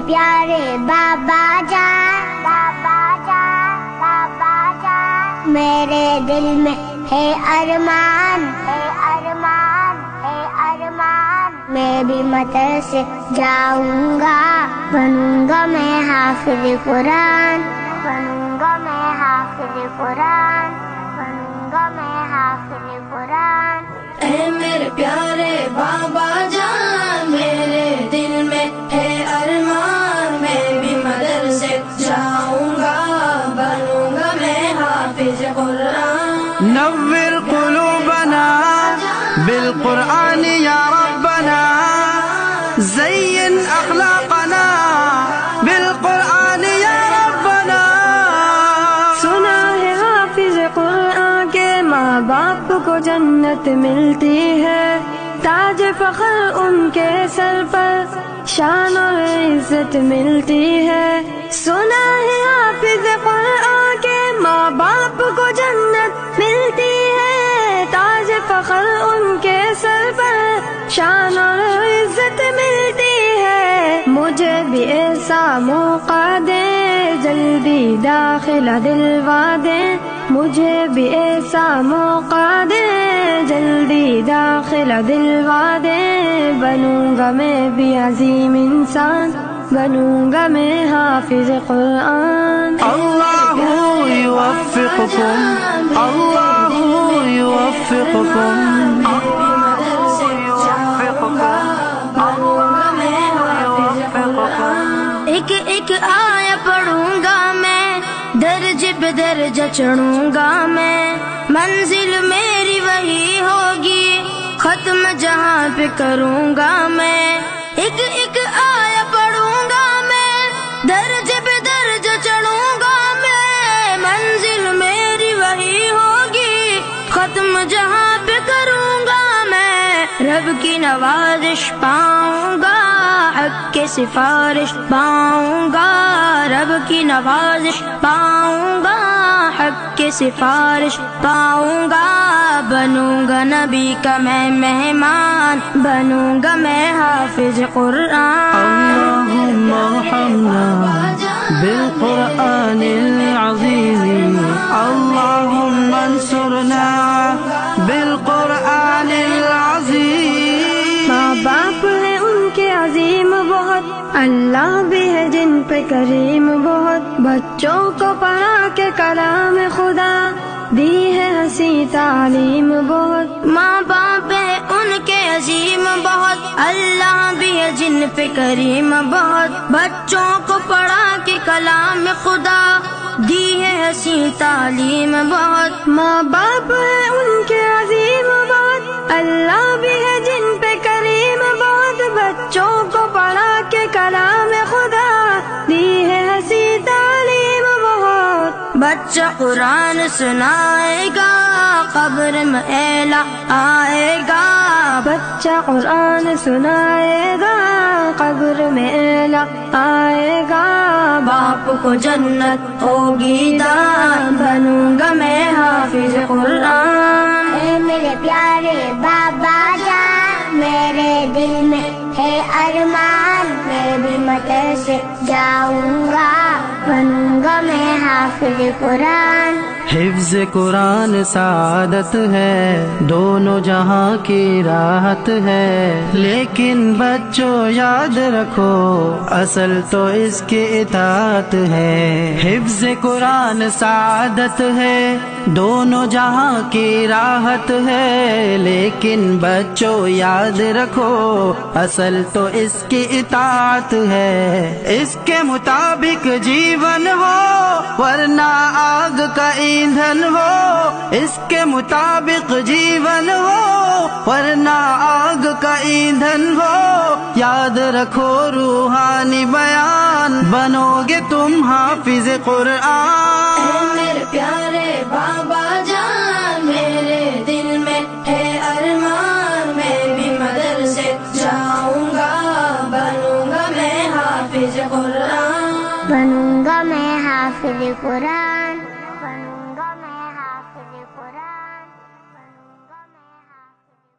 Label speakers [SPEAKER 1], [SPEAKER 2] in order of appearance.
[SPEAKER 1] پیارے بابا جان، بابا جان، بابا جان، میرے دل میں ہے ارمان، ہے ارمان، ہے ارمان، میں بھی مدرسے جاؤں گا، بنوں گا میں حافظ قرآن، بنوں گا میں حافظ قرآن، بنوں گا میں حافظ قرآن۔
[SPEAKER 2] اے میرے پیارے بابا جان، میرے دل میں ہے ارمان، میں بھی مدرسے جاؤں گا، بنوں گا میں حافظ قرآن۔
[SPEAKER 3] نور قلوبنا بالقرآن یا ربنا، زین اخلاقنا بالقرآن یا ربنا۔
[SPEAKER 4] سنا ہے حافظ قرآن کے ماں باپ کو جنت ملتی ہے، تاج فخر ان کے سر پر شان اور عزت ملتی ہے۔ سنا ہے حافظ قرآن کے ماں باپ کو جنت ملتی ہے، تاج فخر ان کے سر پر شان اور عزت ملتی ہے۔ مجھے بھی ایسا موقع دے، جلدی داخلہ دلوا دے، مجھے بھی ایسا موقع دے، جلدی داخلہ دلوا دے، بنوں گا میں بھی عظیم انسان، بنوں گا میں حافظ قرآن۔
[SPEAKER 3] اللہ یوفقکم، اللہ یوفقکم،
[SPEAKER 2] ایک ایک آیا پڑھوں گا میں، درج پہ درجہ چڑھوں گا میں، منزل میری وہی ہوگی، ختم جہاں پہ کروں گا میں۔ ایک ایک آیا پڑھوں گا میں، درج پہ درجہ چڑھوں گا میں، منزل میری وہی ہوگی، ختم جہاں پہ کروں گا میں۔ رب کی نوازش پاؤں گا، حق کی سفارش پاؤں گا، رب کی نوازش پاؤں گا، حق کی سفارش پاؤں گا، بنوں گا نبی کا میں مہمان، بنوں گا میں حافظ قرآن۔
[SPEAKER 3] اللہم ارحمنا بالقرآن العظیم، اللہم انصرنا بالقرآن العظیم۔
[SPEAKER 4] ماں باپ ہے ان کے عظیم بہت، اللہ بھی ہے جن پہ کریم بہت، بچوں کو پڑھا کے کلام خدا دی ہے ہنسی تعلیم بہت۔
[SPEAKER 2] ماں باپ ہے ان کے عظیم بہت، اللہ بھی ہے جن پہ کریم بہت، بچوں کو پڑھا کے کلام خدا دی ہے ہنسی تعلیم بہت۔
[SPEAKER 4] ماں باپ ہے ان کے عظیم بہت، اللہ بھی ہے جن پہ کریم بہت، بچوں کو پڑھا کے کلام خدا دی ہے ہنسی تعلیم بہت۔
[SPEAKER 2] بچہ قرآن سنائے گا، قبر میں اعلیٰ آئے گا،
[SPEAKER 4] بچہ قرآن سنائے گا، قبر میں اعلیٰ آئے گا،
[SPEAKER 2] باپ کو جنت ہوگی دان، بنوں گا میں حافظ قرآن۔
[SPEAKER 1] اے میرے پیارے بابا جان، میرے دل میں ہے ارمان، میں بھی مدرسے جاؤں گا، بنوں گا میں حافظ قرآن۔
[SPEAKER 3] حفظ قرآن سعادت ہے، دونوں جہاں کی راحت ہے، لیکن بچوں یاد رکھو اصل تو اس کی اطاعت ہے۔ حفظ قرآن سعادت ہے، دونوں جہاں کی راحت ہے، لیکن بچوں یاد رکھو اصل تو اس کی اطاعت ہے۔ اس کے مطابق جیون ہو ورنہ آگ کا ایندھن ہو، اس کے مطابق جیون ہو ورنہ آگ کا ایندھن ہو، یاد رکھو روحانی بیان، بنو گے تم حافظ قرآن۔
[SPEAKER 2] اے میرے پیارے بابا جان، میرے دل میں ہے ارمان، میں بھی مدرسے جاؤں گا، بنوں گا میں حافظ قرآن،
[SPEAKER 1] بنوں گا میں حافظ قرآن۔